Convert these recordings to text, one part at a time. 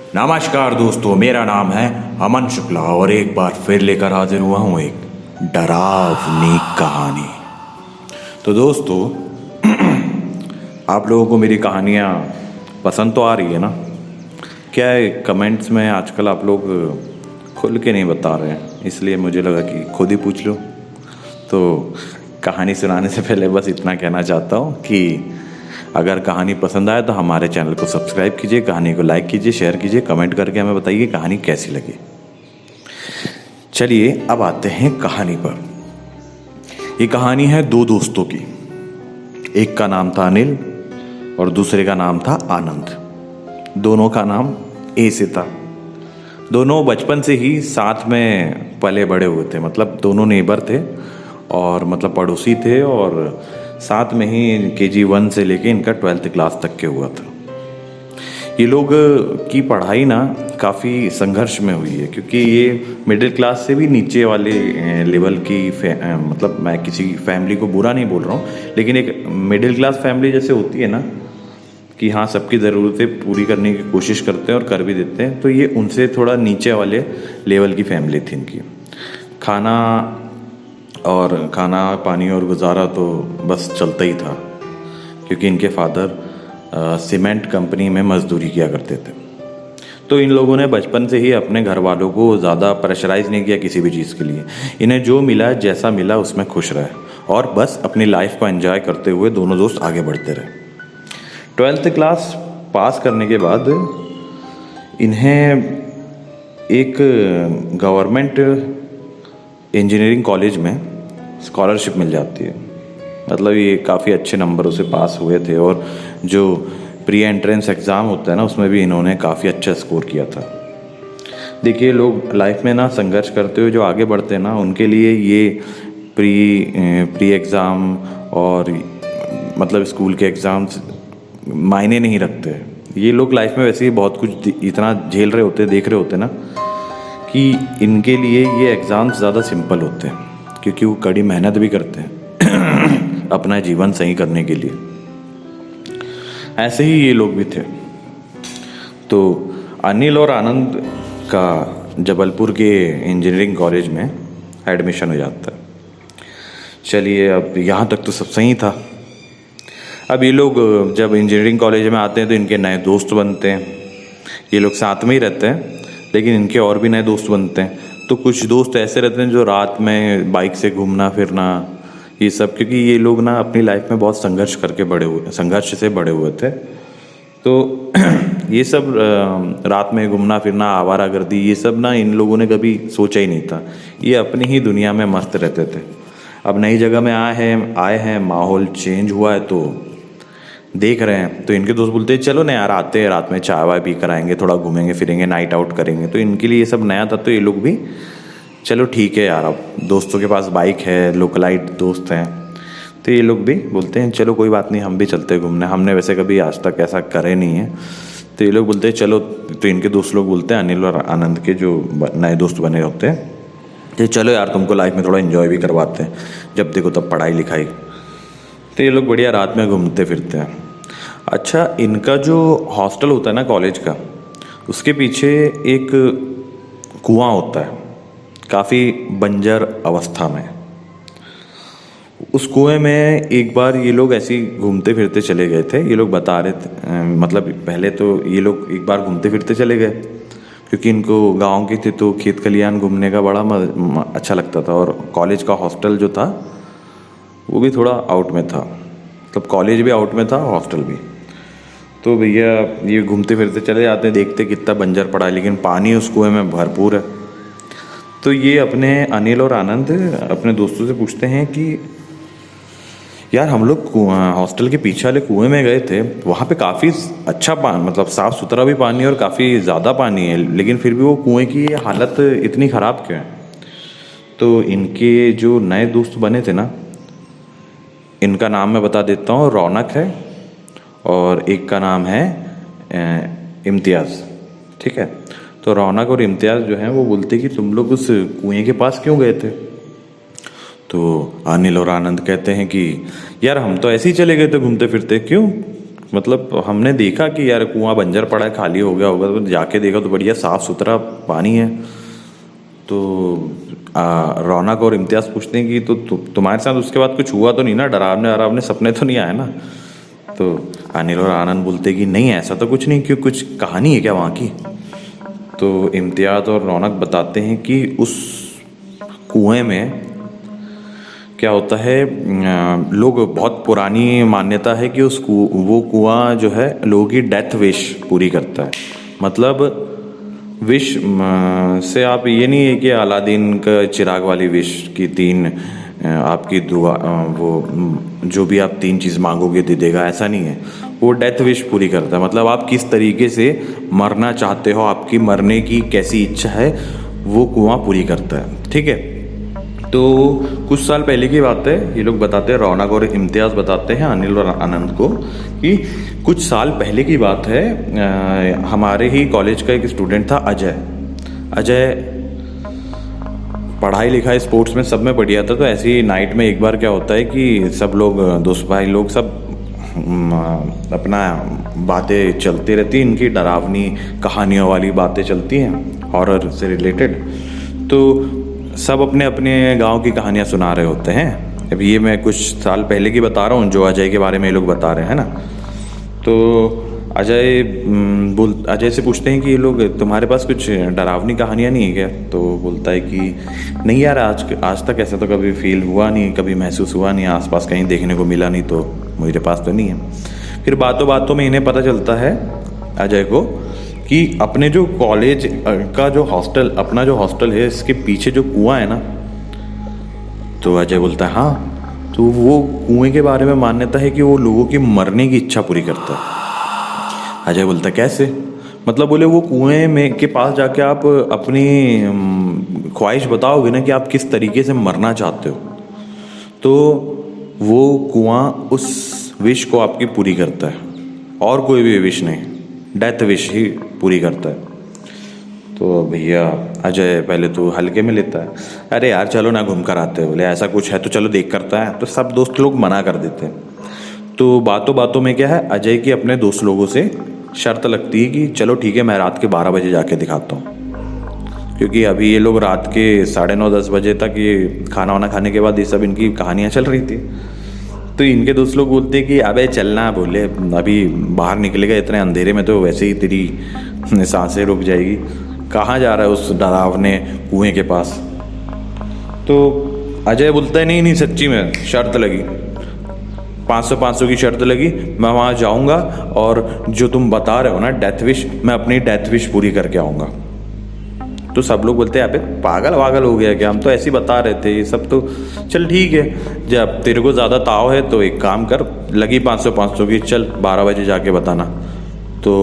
नमस्कार दोस्तों, मेरा नाम है अमन शुक्ला और एक बार फिर लेकर हाजिर हुआ हूँ एक डरावनी कहानी। तो दोस्तों, आप लोगों को मेरी कहानियाँ पसंद तो आ रही है ना? क्या है, कमेंट्स में आजकल आप लोग खुल के नहीं बता रहे हैं, इसलिए मुझे लगा कि खुद ही पूछ लो। तो कहानी सुनाने से पहले बस इतना कहना चाहता हूँ कि अगर कहानी पसंद आए तो हमारे चैनल को सब्सक्राइब कीजिए, कहानी को लाइक कीजिए, शेयर कीजिए, कमेंट करके हमें बताइए कहानी कैसी लगी। चलिए अब आते हैं कहानी पर। ये कहानी है दो दोस्तों की। एक का नाम था अनिल और दूसरे का नाम था आनंद। दोनों का नाम ए से था। दोनों बचपन से ही साथ में पले बड़े हुए थे, मतलब दोनों नेबर थे और मतलब पड़ोसी थे, और साथ में ही KG 1 से लेके इनका 12th क्लास तक के हुआ था। ये लोग की पढ़ाई ना काफ़ी संघर्ष में हुई है, क्योंकि ये मिडिल क्लास से भी नीचे वाले लेवल की मतलब मैं किसी फैमिली को बुरा नहीं बोल रहा हूँ, लेकिन एक मिडिल क्लास फैमिली जैसे होती है ना कि हाँ, सबकी ज़रूरतें पूरी करने की कोशिश करते हैं और कर भी देते हैं, तो ये उनसे थोड़ा नीचे वाले लेवल की फैमिली थी इनकी। खाना पानी और गुजारा तो बस चलता ही था, क्योंकि इनके फादर सीमेंट कंपनी में मजदूरी किया करते थे। तो इन लोगों ने बचपन से ही अपने घर वालों को ज़्यादा प्रेशराइज़ नहीं किया किसी भी चीज़ के लिए। इन्हें जो मिला, जैसा मिला उसमें खुश रहे और बस अपनी लाइफ को एंजॉय करते हुए दोनों दोस्त आगे बढ़ते रहे। 12th क्लास पास करने के बाद इन्हें एक गवर्नमेंट इंजीनियरिंग कॉलेज में स्कॉलरशिप मिल जाती है। मतलब ये काफ़ी अच्छे नंबरों से पास हुए थे, और जो प्री एंट्रेंस एग्ज़ाम होता है ना, उसमें भी इन्होंने काफ़ी अच्छा स्कोर किया था। देखिए, लोग लाइफ में ना संघर्ष करते हुए जो आगे बढ़ते हैं ना, उनके लिए ये प्री एग्ज़ाम और मतलब स्कूल के एग्ज़ाम्स मायने नहीं रखते। ये लोग लाइफ में वैसे ही बहुत कुछ इतना झेल रहे होते, देख रहे होते ना, कि इनके लिए ये एग्ज़ाम्स ज़्यादा सिंपल होते हैं, क्योंकि वो कड़ी मेहनत भी करते हैं अपना जीवन सही करने के लिए। ऐसे ही ये लोग भी थे। तो अनिल और आनंद का जबलपुर के इंजीनियरिंग कॉलेज में एडमिशन हो जाता है। चलिए, अब यहाँ तक तो सब सही था। अब ये लोग जब इंजीनियरिंग कॉलेज में आते हैं तो इनके नए दोस्त बनते हैं। ये लोग साथ में ही रहते हैं, लेकिन इनके और भी नए दोस्त बनते हैं। तो कुछ दोस्त ऐसे रहते हैं जो रात में बाइक से घूमना फिरना, ये सब, क्योंकि ये लोग ना अपनी लाइफ में बहुत संघर्ष से बड़े हुए थे। तो ये सब रात में घूमना फिरना, आवारागर्दी, ये सब ना इन लोगों ने कभी सोचा ही नहीं था। ये अपनी ही दुनिया में मस्त रहते थे। अब नई जगह में आए हैं, माहौल चेंज हुआ है, तो देख रहे हैं। तो इनके दोस्त बोलते हैं चलो ना यार, आते हैं, रात में चाय वाय पी कर आएंगे, थोड़ा घूमेंगे फिरेंगे, नाइट आउट करेंगे। तो इनके लिए ये सब नया था, तो ये लोग भी चलो ठीक है यार, अब दोस्तों के पास बाइक है, लोकलाइट दोस्त हैं, तो ये लोग भी बोलते हैं चलो कोई बात नहीं, हम भी चलते हैं घूमने। हमने वैसे कभी आज तक ऐसा करे नहीं है। तो ये लोग बोलते हैं चलो। तो इनके दोस्त लोग बोलते हैं, अनिल और आनंद के जो नए दोस्त बने होते हैं, तो चलो यार, तुमको लाइफ में थोड़ा इन्जॉय भी करवाते हैं, जब देखो तब पढ़ाई लिखाई। तो ये लोग बढ़िया रात में घूमते फिरते हैं। अच्छा, इनका जो हॉस्टल होता है ना कॉलेज का, उसके पीछे एक कुआं होता है, काफ़ी बंजर अवस्था में। उस कुएं में एक बार ये लोग ऐसे ही घूमते फिरते चले गए थे। ये लोग बता रहे थे, मतलब पहले तो ये लोग एक बार घूमते फिरते चले गए, क्योंकि इनको गांव के थे तो खेत खलियान घूमने का बड़ा अच्छा लगता था। और कॉलेज का हॉस्टल जो था वो भी थोड़ा आउट में था, मतलब कॉलेज भी आउट में था, हॉस्टल भी। तो भैया ये घूमते फिरते चले जाते हैं, देखते कितना बंजर पड़ा है, लेकिन पानी उस कुएं में भरपूर है। तो ये अपने अनिल और आनंद अपने दोस्तों से पूछते हैं कि यार, हम लोग हॉस्टल के पीछे वाले कुएं में गए थे, वहाँ पे काफ़ी अच्छा पानी, मतलब साफ़ सुथरा भी पानी और काफ़ी ज़्यादा पानी है, लेकिन फिर भी वो कुएं की हालत इतनी ख़राब क्यों है? तो इनके जो नए दोस्त बने थे ना, इनका नाम मैं बता देता हूँ, रौनक है और एक का नाम है इम्तियाज़। ठीक है। तो रौनक और इम्तियाज़ जो हैं वो बोलते कि तुम लोग उस कुएं के पास क्यों गए थे? तो अनिल और आनंद कहते हैं कि यार, हम तो ऐसे ही चले गए थे घूमते फिरते। क्यों? मतलब हमने देखा कि यार कुआं बंजर पड़ा है, खाली हो गया होगा, तो जाके देखा तो बढ़िया साफ सुथरा पानी है। तो रौनक और इम्तियाज़ पूछते हैं कि तो तुम्हारे साथ उसके बाद कुछ हुआ तो नहीं ना, डरावने डरावने सपने तो नहीं आए ना? तो अनिल और आनंद बोलते कि नहीं ऐसा तो कुछ नहीं, क्यों कुछ कहानी है क्या वहाँ की? तो इम्तियाज़ और रौनक बताते हैं कि उस कुएं में क्या होता है, लोग बहुत पुरानी मान्यता है कि वो कुआं जो है लोगों की डेथ विश पूरी करता है। मतलब विश से आप ये नहीं है कि अलादीन का चिराग वाली विश की तीन आपकी दुआ वो जो भी आप तीन चीज़ मांगोगे दे देगा, ऐसा नहीं है। वो डेथ विश पूरी करता है, मतलब आप किस तरीके से मरना चाहते हो, आपकी मरने की कैसी इच्छा है, वो कुआं पूरी करता है। ठीक है। तो कुछ साल पहले की बात है, ये लोग बताते हैं, रौनक और इम्तियाज़ बताते हैं अनिल और आनंद को कि कुछ साल पहले की बात है, हमारे ही कॉलेज का एक स्टूडेंट था अजय पढ़ाई लिखाई स्पोर्ट्स में सब में बढ़िया था। तो ऐसी नाइट में एक बार क्या होता है कि सब लोग दोस्त भाई लोग सब अपना बातें चलती रहती, इनकी डरावनी कहानियों वाली बातें चलती हैं हॉरर से रिलेटेड। तो सब अपने अपने गांव की कहानियां सुना रहे होते हैं। अब ये मैं कुछ साल पहले की बता रहा हूँ, जो अजय के बारे में ये लोग बता रहे हैं ना। तो अजय से पूछते हैं कि ये लोग तुम्हारे पास कुछ डरावनी कहानियाँ नहीं है क्या? तो बोलता है कि नहीं यार, आज तक ऐसा तो कभी फील हुआ नहीं, कभी महसूस हुआ नहीं, आसपास कहीं देखने को मिला नहीं, तो मेरे पास तो नहीं है। फिर बातों बातों में इन्हें पता चलता है अजय को कि अपने जो कॉलेज का जो हॉस्टल, अपना जो हॉस्टल है, इसके पीछे जो कुआं है ना। तो अजय बोलता है हाँ, तो वो कुएं के बारे में मान्यता है कि वो लोगों की मरने की इच्छा पूरी करता है। अजय बोलता है कैसे? मतलब बोले वो कुएं में के पास जाके आप अपनी ख्वाहिश बताओगे ना कि आप किस तरीके से मरना चाहते हो, तो वो कुआं उस विश को आपकी पूरी करता है, और कोई भी विश नहीं, डेथ विश ही पूरी करता है। तो भैया अजय पहले तो हल्के में लेता है, अरे यार चलो ना घूम कर आते हैं। बोले ऐसा कुछ है तो चलो देख करता है। तो सब दोस्त लोग मना कर देते हैं। तो बातों बातों में क्या है, अजय की अपने दोस्त लोगों से शर्त लगती है कि चलो ठीक है, मैं रात के 12 बजे जाके दिखाता हूँ, क्योंकि अभी ये लोग रात के 9:30-10 बजे तक ये खाना वाना खाने के बाद ये सब इनकी कहानियाँ चल रही थी। तो इनके दोस्त लोग बोलते कि अबे चलना, बोले अभी बाहर निकलेगा इतने अंधेरे में तो वैसे ही तेरी सांसें रुक जाएगी, कहाँ जा रहा है उस डरावने कुएं के पास? तो अजय बोलता है नहीं नहीं, सच्ची में शर्त लगी, 500 की शर्त लगी, मैं वहाँ जाऊँगा और जो तुम बता रहे हो ना डेथ विश, मैं अपनी डेथ विश पूरी करके आऊँगा। तो सब लोग बोलते हैं अबे पागल वागल हो गया क्या, हम तो ऐसे ही बता रहे थे, ये सब तो चल ठीक है, जब तेरे को ज़्यादा ताव है तो एक काम कर, लगी 500 की, चल 12 बजे जाके बताना। तो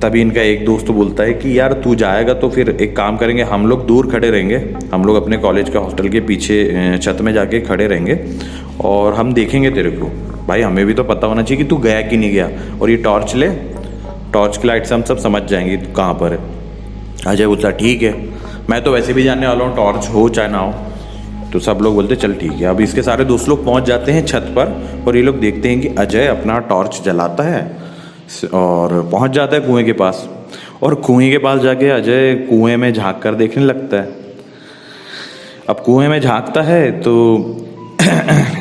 तभी इनका एक दोस्त बोलता है कि यार तू जाएगा तो फिर एक काम करेंगे, हम लोग दूर खड़े रहेंगे, हम लोग अपने कॉलेज का हॉस्टल के पीछे छत में जाके खड़े रहेंगे और हम देखेंगे तेरे को। भाई हमें भी तो पता होना चाहिए कि तू गया कि नहीं गया, और ये टॉर्च ले, टॉर्च की लाइट से हम सब समझ जाएंगे तू कहाँ पर है। अजय बोलता ठीक है, मैं तो वैसे भी जानने वाला हूँ, टॉर्च हो चाहे ना हो। तो सब लोग बोलते चल ठीक है। अब इसके सारे दोस्त लोग पहुँच जाते हैं छत पर, और ये लोग देखते हैं कि अजय अपना टॉर्च जलाता है और पहुँच जाता है कुएं के पास। और कुएं के पास जाके अजय कुएं में झांक कर देखने लगता है। अब कुएं में झांकता है तो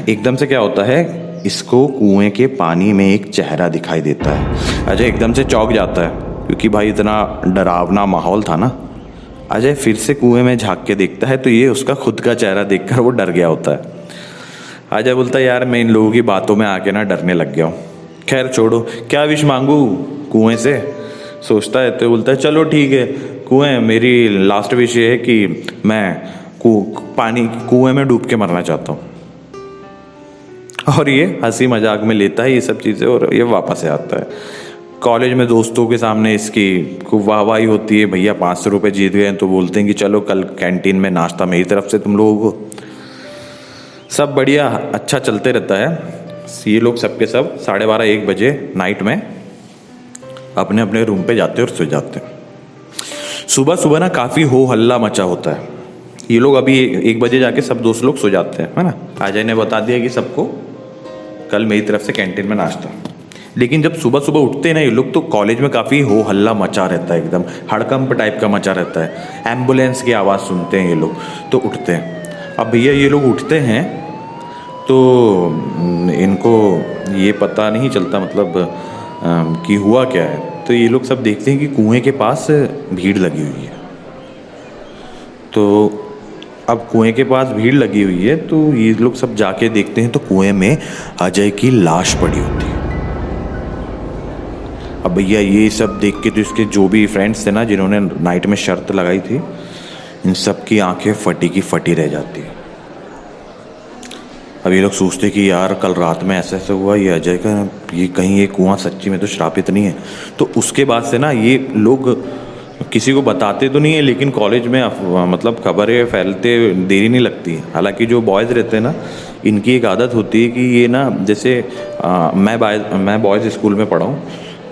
एकदम से क्या होता है, इसको कुएं के पानी में एक चेहरा दिखाई देता है। अजय एकदम से चौंक जाता है, क्योंकि भाई इतना डरावना माहौल था ना। अजय फिर से कुएं में झांक के देखता है तो ये उसका खुद का चेहरा देखकर वो डर गया होता है। अजय बोलता है यार मैं इन लोगों की बातों में आके ना डरने लग गया हूँ, खैर छोड़ो, क्या विश मांगू कुएं से, सोचता है। तो बोलता है चलो ठीक है कुएं, मेरी लास्ट विश ये है कि मैं पानी कुएं में डूब के मरना चाहता हूँ। और ये हंसी मजाक में लेता है ये सब चीज़ें और ये वापस से आता है। कॉलेज में दोस्तों के सामने इसकी खूब वाहवाही होती है, भैया 500 रुपये जीत गए हैं। तो बोलते हैं कि चलो कल कैंटीन में नाश्ता मेरी तरफ से तुम लोगों को। सब बढ़िया अच्छा चलते रहता है। ये लोग सबके सब 12:30-1 बजे नाइट में अपने अपने रूम पे जाते हैं और सो जाते हैं। सुबह सुबह ना काफ़ी हो हल्ला मचा होता है। ये लोग अभी 1 बजे जाके सब दोस्त लोग सो जाते हैं, है ना। अजय ने बता दिया कि सबको कल मेरी तरफ से कैंटीन में नाश्ता। लेकिन जब सुबह सुबह उठते हैं ना ये लोग, तो कॉलेज में काफ़ी हो हल्ला मचा रहता है, एकदम हड़कंप टाइप का मचा रहता है। एम्बुलेंस की आवाज़ सुनते हैं ये लोग तो उठते हैं। अब भैया ये लोग उठते हैं तो इनको ये पता नहीं चलता मतलब कि हुआ क्या है। तो ये लोग सब देखते हैं कि कुएं के पास भीड़ लगी हुई है। तो अब कुएं के पास भीड़ लगी हुई है तो ये लोग सब जाके देखते हैं तो कुएं में अजय की लाश पड़ी होती है। अब भैया ये सब देख के तो इसके जो भी फ्रेंड्स थे ना, जिन्होंने नाइट में शर्त लगाई थी, इन सब की आंखें फटी की फटी रह जाती है। अब ये लोग सोचते कि यार कल रात में ऐसा ऐसा हुआ, ये अजय का ये कहीं ये कुआं सच्ची में तो श्रापित नहीं है। तो उसके बाद से ना ये लोग किसी को बताते तो नहीं है, लेकिन कॉलेज में मतलब खबरें फैलते देरी नहीं लगती। हालांकि जो बॉयज़ रहते हैं ना, इनकी एक आदत होती है कि ये ना जैसे मैं बॉयज़ स्कूल में पढ़ा हूँ,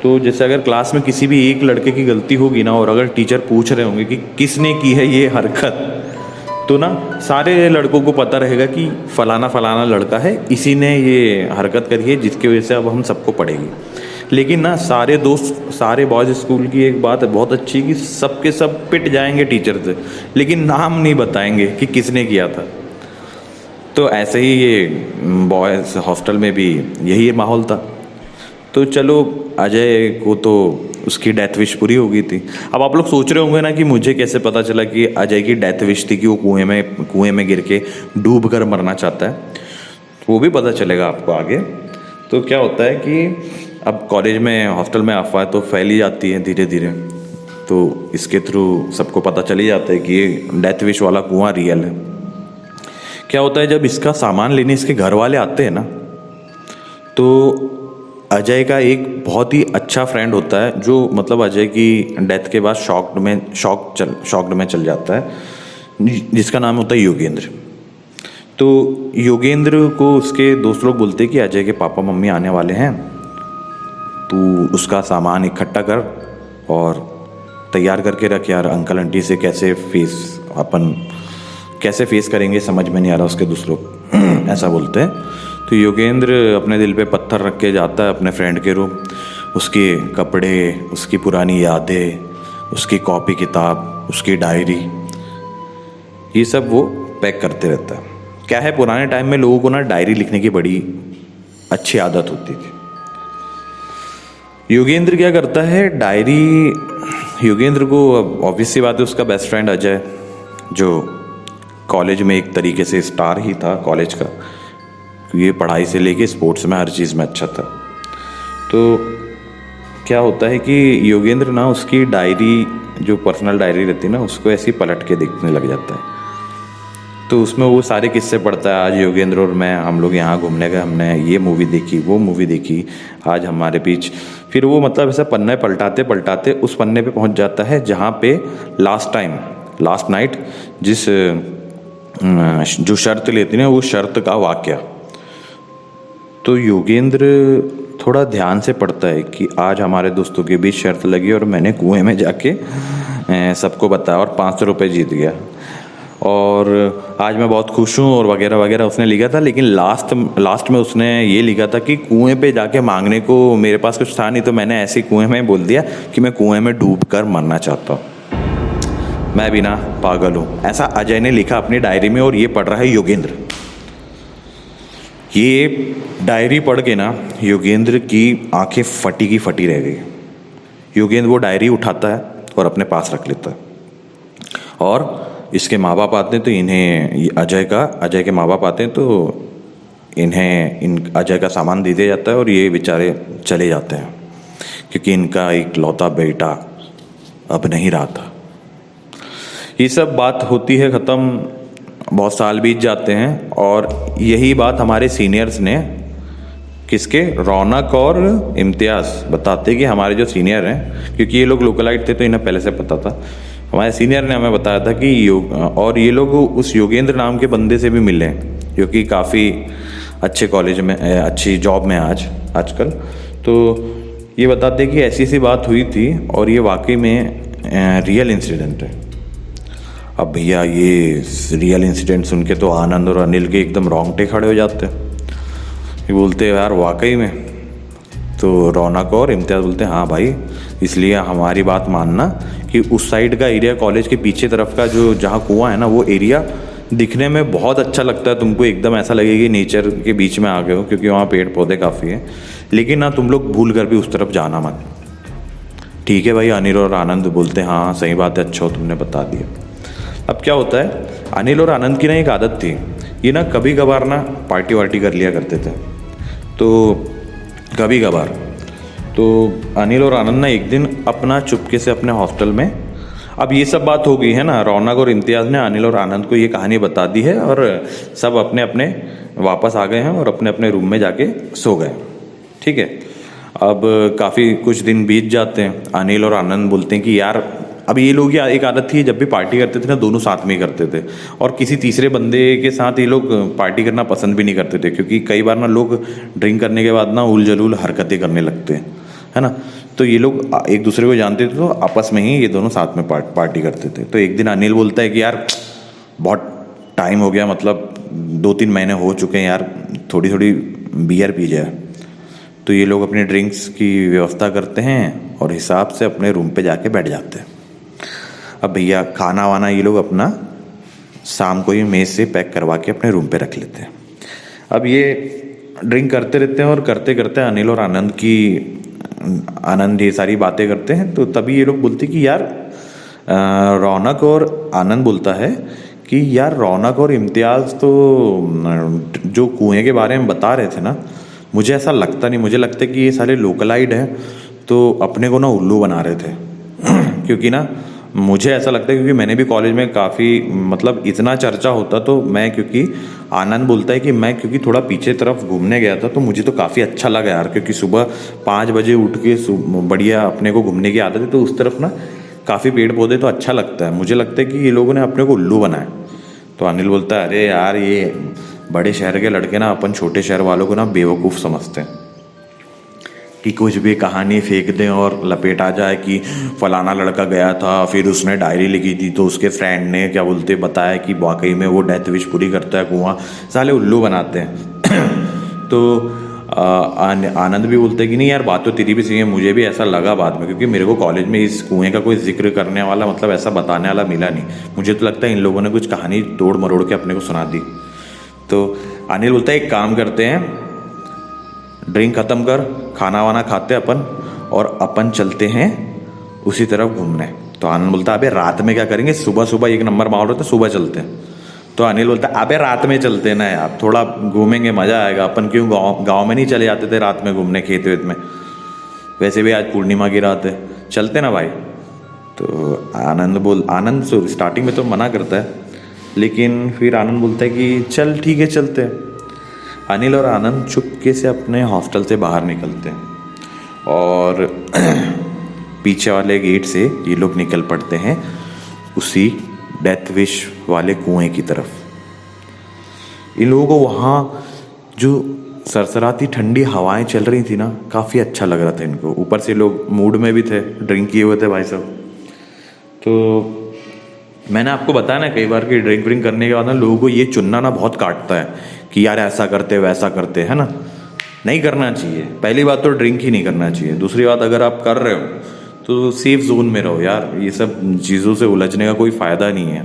तो जैसे अगर क्लास में किसी भी एक लड़के की गलती होगी ना, और अगर टीचर पूछ रहे होंगे कि किसने की है ये हरकत, तो ना सारे लड़कों को पता रहेगा कि फलाना फलाना लड़का है, इसी ने ये हरकत करी है जिसकी वजह से अब हम सबको पड़ेगी। लेकिन ना सारे दोस्त, सारे बॉयज़ स्कूल की एक बात है बहुत अच्छी कि सबके सब पिट जाएंगे टीचर से, लेकिन नाम नहीं बताएंगे कि किसने किया था। तो ऐसे ही ये बॉयज़ हॉस्टल में भी यही माहौल था। तो चलो अजय को तो उसकी डेथ विश पूरी हो गई थी। अब आप लोग सोच रहे होंगे ना कि मुझे कैसे पता चला कि अजय की डेथ विश थी कि वो कुएं में गिर के डूब कर मरना चाहता है। वो भी पता चलेगा आपको आगे। तो क्या होता है कि अब कॉलेज में हॉस्टल में अफवाह तो फैली जाती है धीरे धीरे, तो इसके थ्रू सबको पता चली जाता है कि ये डेथ विश वाला कुआं रियल है। क्या होता है, जब इसका सामान लेने इसके घर वाले आते हैं ना, तो अजय का एक बहुत ही अच्छा फ्रेंड होता है जो मतलब अजय की डेथ के बाद शॉक्ड में चल जाता है, जिसका नाम होता है योगेंद्र। तो योगेंद्र को उसके दोस्त लोग बोलते हैं कि अजय के पापा मम्मी आने वाले हैं, तू उसका सामान इकट्ठा कर और तैयार करके रख यार। अंकल आंटी से कैसे फेस करेंगे समझ में नहीं आ रहा उसके दोस्त लोग ऐसा बोलते हैं। तो योगेंद्र अपने दिल पे पत्थर रख के जाता है अपने फ्रेंड के रूम। उसके कपड़े, उसकी पुरानी यादें, उसकी कॉपी किताब, उसकी डायरी, ये सब वो पैक करते रहता है। क्या है, पुराने टाइम में लोगों को ना डायरी लिखने की बड़ी अच्छी आदत होती थी। योगेंद्र क्या करता है, योगेंद्र को ऑब्वियस सी बात है, उसका बेस्ट फ्रेंड अजय जो कॉलेज में एक तरीके से स्टार ही था कॉलेज का, ये पढ़ाई से लेके स्पोर्ट्स में हर चीज़ में अच्छा था। तो क्या होता है कि योगेंद्र ना उसकी डायरी, जो पर्सनल डायरी रहती है ना, उसको ऐसे ही पलट के देखने लग जाता है। तो उसमें वो सारे किस्से पढ़ता है। आज योगेंद्र और मैं, हम लोग यहाँ घूमने गए, हमने ये मूवी देखी, वो मूवी देखी, आज हमारे बीच। फिर वो मतलब ऐसा पन्ने पलटाते पलटाते उस पन्ने पे पहुँच जाता है जहाँ पे लास्ट नाइट जो शर्त लेती ना, वो शर्त का वाक्य। तो योगेंद्र थोड़ा ध्यान से पढ़ता है कि आज हमारे दोस्तों के बीच शर्त लगी और मैंने कुएं में जाके सबको बताया और 500 रुपये जीत गया, और आज मैं बहुत खुश हूँ और वगैरह वगैरह उसने लिखा था। लेकिन लास्ट में उसने ये लिखा था कि कुएं पे जाके मांगने को मेरे पास कुछ था नहीं, तो मैंने ऐसे कुएं में बोल दिया कि मैं कुएं में डूब कर मरना चाहता हूँ, मैं भी ना पागल हूँ। ऐसा अजय ने लिखा अपनी डायरी में, और ये पढ़ रहा है योगेंद्र। ये डायरी पढ़ के ना योगेंद्र की आंखें फटी की फटी रह गई। योगेंद्र वो डायरी उठाता है और अपने पास रख लेता है, और इसके माँ बाप आते हैं तो इन्हें अजय के माँ बाप आते हैं तो इन्हें अजय का सामान दे दिया जाता है, और ये बेचारे चले जाते हैं क्योंकि इनका एक लौता बेटा अब नहीं रहा था। ये सब बात होती है ख़त्म, बहुत साल बीत जाते हैं, और यही बात हमारे सीनियर्स ने, किसके, रौनक और इम्तियाज़ बताते कि हमारे जो सीनियर हैं, क्योंकि ये लोग लोकलाइट थे तो इन्हें पहले से पता था, हमारे सीनियर ने हमें बताया था कि और ये लोग उस योगेंद्र नाम के बंदे से भी मिले हैं जो कि काफ़ी अच्छे कॉलेज में, अच्छी जॉब में आजकल। तो ये बताते कि ऐसी सी बात हुई थी और ये वाकई में रियल इंसिडेंट है। अब भैया ये रियल इंसिडेंट सुन के तो आनंद और अनिल के एकदम रोंगटे खड़े हो जाते हैं। ये बोलते हैं यार वाकई में तो रौनक और इम्तियाज़ बोलते हैं हाँ भाई, इसलिए हमारी बात मानना कि उस साइड का एरिया, कॉलेज के पीछे तरफ का जो जहाँ कुआं है ना, वो एरिया दिखने में बहुत अच्छा लगता है तुमको, एकदम ऐसा लगेगा कि नेचर के बीच में आ गए हो, क्योंकि वहाँ पेड़ पौधे काफ़ी हैं। लेकिन ना तुम लोग भूल कर भी उस तरफ जाना मत। ठीक है भाई, अनिल और आनंद बोलते हैं हाँ सही बात है, अच्छा हो तुमने बता दिया। अब क्या होता है, अनिल और आनंद की ना एक आदत थी, ये ना कभी कभार ना पार्टी वार्टी कर लिया करते थे। तो कभी कभार तो अनिल और आनंद ना एक दिन अपना चुपके से अपने हॉस्टल में, अब ये सब बात हो गई है ना, रौनक और इम्तियाज़ ने अनिल और आनंद को ये कहानी बता दी है और सब अपने अपने वापस आ गए हैं और अपने अपने रूम में जाके सो गए। ठीक है, अब काफ़ी कुछ दिन बीत जाते हैं। अनिल और आनंद बोलते हैं कि यार, अब ये लोग एक आदत थी, जब भी पार्टी करते थे ना दोनों साथ में ही करते थे, और किसी तीसरे बंदे के साथ ये लोग पार्टी करना पसंद भी नहीं करते थे, क्योंकि कई बार ना लोग ड्रिंक करने के बाद ना उल जलूल हरकतें करने लगते हैं, है ना। तो ये लोग एक दूसरे को जानते थे, तो आपस में ही ये दोनों साथ में पार्टी करते थे। तो एक दिन अनिल बोलता है कि यार बहुत टाइम हो गया, मतलब 2-3 महीने हो चुके हैं यार, थोड़ी थोड़ी बियर पी जाए। तो ये लोग अपने ड्रिंक्स की व्यवस्था करते हैं और हिसाब से अपने रूम पे जाके बैठ जाते हैं। अब भैया खाना वाना ये लोग अपना शाम को ही मेज़ से पैक करवा के अपने रूम पे रख लेते हैं। अब ये ड्रिंक करते रहते हैं और करते करते अनिल और आनंद ये सारी बातें करते हैं। तो तभी ये लोग बोलते कि यार, रौनक और आनंद बोलता है कि यार रौनक और इम्तियाज़ तो जो कुएं के बारे में बता रहे थे ना, मुझे ऐसा लगता नहीं, मुझे लगता है कि ये सारे लोकलाइड हैं, तो अपने को ना उल्लू बना रहे थे। क्योंकि ना मुझे ऐसा लगता है, क्योंकि मैंने भी कॉलेज में काफ़ी, मतलब इतना चर्चा होता, तो मैं, क्योंकि आनंद बोलता है कि मैं क्योंकि थोड़ा पीछे तरफ घूमने गया था, तो मुझे तो काफ़ी अच्छा लगा यार, क्योंकि सुबह 5 बजे उठ के बढ़िया अपने को घूमने की आदत है, तो उस तरफ ना काफ़ी पेड़ पौधे, तो अच्छा लगता है। मुझे लगता है कि ये लोगों ने अपने को उल्लू बनाया। तो अनिल बोलता है अरे यार, ये बड़े शहर के लड़के ना अपन छोटे शहर वालों को ना बेवकूफ़ समझते हैं, कि कुछ भी कहानी फेंक दें और लपेट आ जाए कि फलाना लड़का गया था, फिर उसने डायरी लिखी थी, तो उसके फ्रेंड ने क्या बोलते बताया कि वाकई में वो डेथ विश पूरी करता है कुआं। साले उल्लू बनाते हैं। तो आनंद भी बोलते हैं कि नहीं यार, बात तो तेरी भी सही है, मुझे भी ऐसा लगा बाद में, क्योंकि मेरे को कॉलेज में इस कुएं का कोई जिक्र करने वाला, मतलब ऐसा बताने वाला मिला नहीं। मुझे तो लगता है इन लोगों ने कुछ कहानी तोड़ मरोड़ के अपने को सुना दी। तो अनिल बोलता है एक काम करते हैं, ड्रिंक ख़त्म कर, खाना वाना खाते अपन, और अपन चलते हैं उसी तरफ घूमने। तो आनंद बोलता है अबे रात में क्या करेंगे, सुबह सुबह एक नंबर माहौल होता है, सुबह चलते हैं। तो अनिल बोलता है अबे रात में चलते हैं ना यार, थोड़ा घूमेंगे, मज़ा आएगा। अपन क्यों गाँव में नहीं चले जाते थे रात में घूमने, खेत वेत में, वैसे भी आज पूर्णिमा की रात है, चलते ना भाई। तो आनंद स्टार्टिंग में तो मना करता है, लेकिन फिर आनंद बोलता है कि चल ठीक है चलते हैं। अनिल और आनंद चुपके से अपने हॉस्टल से बाहर निकलते हैं और पीछे वाले गेट से ये लोग निकल पड़ते हैं उसी डेथ विश वाले कुएं की तरफ। इन लोगों को वहाँ जो सरसराती ठंडी हवाएं चल रही थी ना, काफ़ी अच्छा लग रहा था इनको। ऊपर से लोग मूड में भी थे, ड्रिंक किए हुए थे भाई साहब। तो मैंने आपको बताया ना कई बार कि ड्रिंक करने के बाद ना लोगों को ये चुनना ना बहुत काटता है कि यार ऐसा करते वैसा करते, है ना। नहीं करना चाहिए। पहली बात तो ड्रिंक ही नहीं करना चाहिए। दूसरी बात, अगर आप कर रहे हो तो सेफ जोन में रहो यार, ये सब चीज़ों से उलझने का कोई फ़ायदा नहीं है।